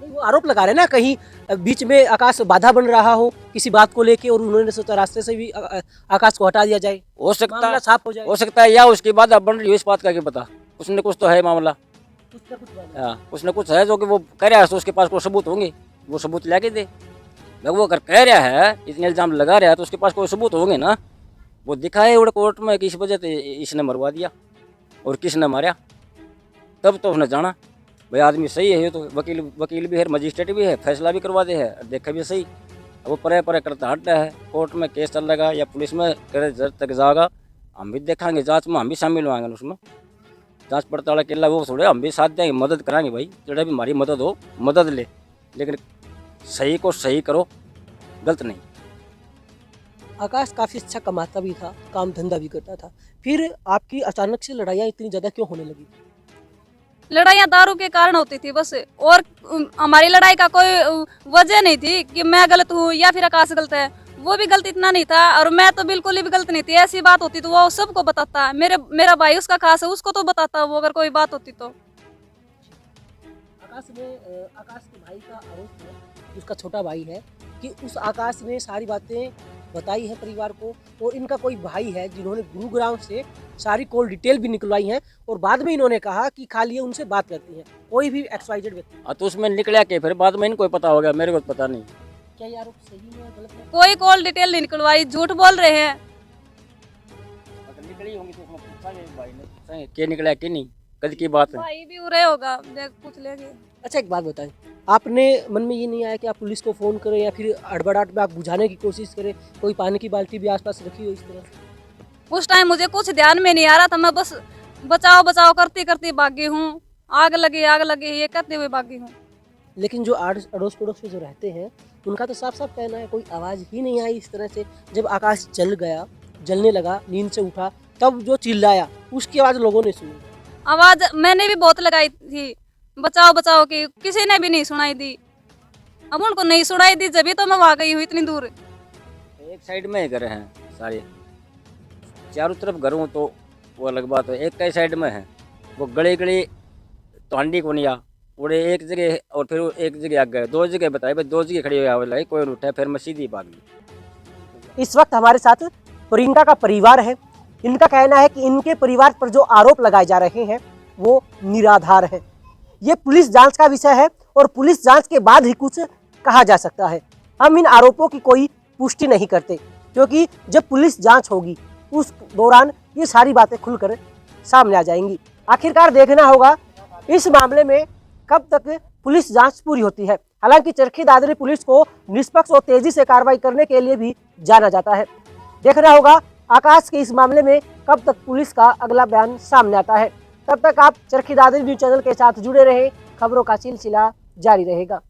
नहीं, वो आरोप लगा रहे हैं ना कहीं बीच में आकाश बाधा बन रहा हो किसी बात को लेके, और उन्होंने सोचा रास्ते से भी आकाश को हटा दिया जाए, हो सकता मामला साफ हो जाए। हो सकता है, या उसकी बात बन रही हो, इस बात का क्या पता। कुछ न कुछ तो है मामला, कुछ ना कुछ बात है। हाँ कुछ न कुछ है जो कि वो कह रहा है, तो उसके पास कोई सबूत होंगे, वो सबूत लेके दे। जब वो अगर कह रहा है, इतने इल्जाम लगा रहा है, तो उसके पास कोई सबूत होंगे ना, वो दिखाए उड़े कोर्ट में किस वजह से इसने मरवा दिया और किसने मारा, तब तो उसने जाना भाई आदमी सही है। ये तो वकील भी है, मजिस्ट्रेट भी है, फैसला भी करवा दे है, देखा भी सही। अब वो परे परे करता हटता है, कोर्ट में केस चल रहा या पुलिस में करे जज तक जाएगा, हम भी देखेंगे, जांच में हम भी शामिल होंगे उसमें, जांच पड़ताल के वो थोड़े हम भी साथ देंगे, मदद कराएंगे भाई, जड़ा भी हमारी मदद हो मदद ले, लेकिन सही को सही करो, गलत नहीं। आकाश काफी अच्छा कमाता भी था, काम धंधा भी करता था, फिर आपकी अचानक से लड़ाइयाँ इतनी ज्यादा क्यों होने लगी? लड़ाइयाँ दारू के कारण होती थी बस, और हमारी लड़ाई का कोई वजह नहीं थी कि मैं गलत हूँ या फिर आकाश गलत है। वो भी गलत इतना नहीं था, और मैं तो बिल्कुल भी गलत नहीं थी। ऐसी बात होती तो वो सबको बताता। मेरा भाई उसका खास है, उसको तो बताता वो अगर कोई बात होती तो। आकाश के भाई का आरोप है, उसका छोटा भाई है, कि उस आकाश ने सारी बातें बताई है परिवार को, और इनका कोई भाई है जिन्होंने गुरुग्राम से सारी कॉल डिटेल भी निकलवाई है, और बाद में इन्होंने कहा कि खाली ये उनसे बात करती हैं, कोई भी XYZ व्यक्ति। तो उसमें निकला के फिर बाद में इनको पता हो गया, मेरे को पता नहीं। क्या ये आरोप सही है गलत है? कोई कॉल डिटेल नहीं निकलवाई, झूठ बोल रहे हैं। अगर निकली होंगी तो उसमें पूछांगे भाई ने, पूछांगे क्या निकला क्या नहीं, कद की बात है। भाई भी उरे होगा, देख पूछ लेंगे। अच्छा एक बात बताएं, आपने मन में ये नहीं आया कि आप पुलिस को फ़ोन करें या फिर हड़बड़ाहट में आप बुझाने की कोशिश करें, कोई पानी की बाल्टी भी आसपास रखी हो इस तरह से? उस टाइम मुझे कुछ ध्यान में नहीं आ रहा था, मैं बस बचाओ बचाओ करती करती भागी हूँ। आग लगी ये करते हुए भागी हूँ। लेकिन जो अड़ोस पड़ोस में जो रहते हैं उनका तो साफ साफ कहना है कोई आवाज़ ही नहीं आई इस तरह से। जब आकाश जलने लगा, नींद से उठा, तब जो चिल्लाया उसकी आवाज़ लोगों ने सुनी। आवाज मैंने भी बहुत लगाई थी, बचाओ बचाओ की, किसी ने भी नहीं सुनाई दी। अब उनको नहीं सुनाई दी, जब तो मैं वहाँ गई हूँ इतनी दूर। एक साइड में ही घर हैं सारे, चारों तरफ घर हूँ तो वो अलग बात है। एक कई साइड में है, वो गली तो हंडी को नहीं आ उड़े एक जगह, और फिर एक जगह आ गए, 2 जगह बताए भाई, 2 जगह खड़ी हुई, कोई नहीं उठा, फिर मैं सीधी भाग ली। इस वक्त हमारे साथ प्रियंका का परिवार है। इनका कहना है कि इनके परिवार पर जो आरोप लगाए जा रहे हैं वो निराधार है। ये पुलिस जांच का विषय है, और पुलिस जांच के बाद ही कुछ कहा जा सकता है। हम इन आरोपों की कोई पुष्टि नहीं करते, क्योंकि जब पुलिस जांच होगी उस दौरान ये सारी बातें खुलकर सामने आ जाएंगी। आखिरकार देखना होगा इस मामले में कब तक पुलिस जांच पूरी होती है। हालांकि चरखी दादरी पुलिस को निष्पक्ष और तेजी से कार्रवाई करने के लिए भी जाना जाता है। देखना होगा आकाश के इस मामले में कब तक पुलिस का अगला बयान सामने आता है। तब तक आप चरखी दादरी न्यूज चैनल के साथ जुड़े रहे, खबरों का सिलसिला जारी रहेगा।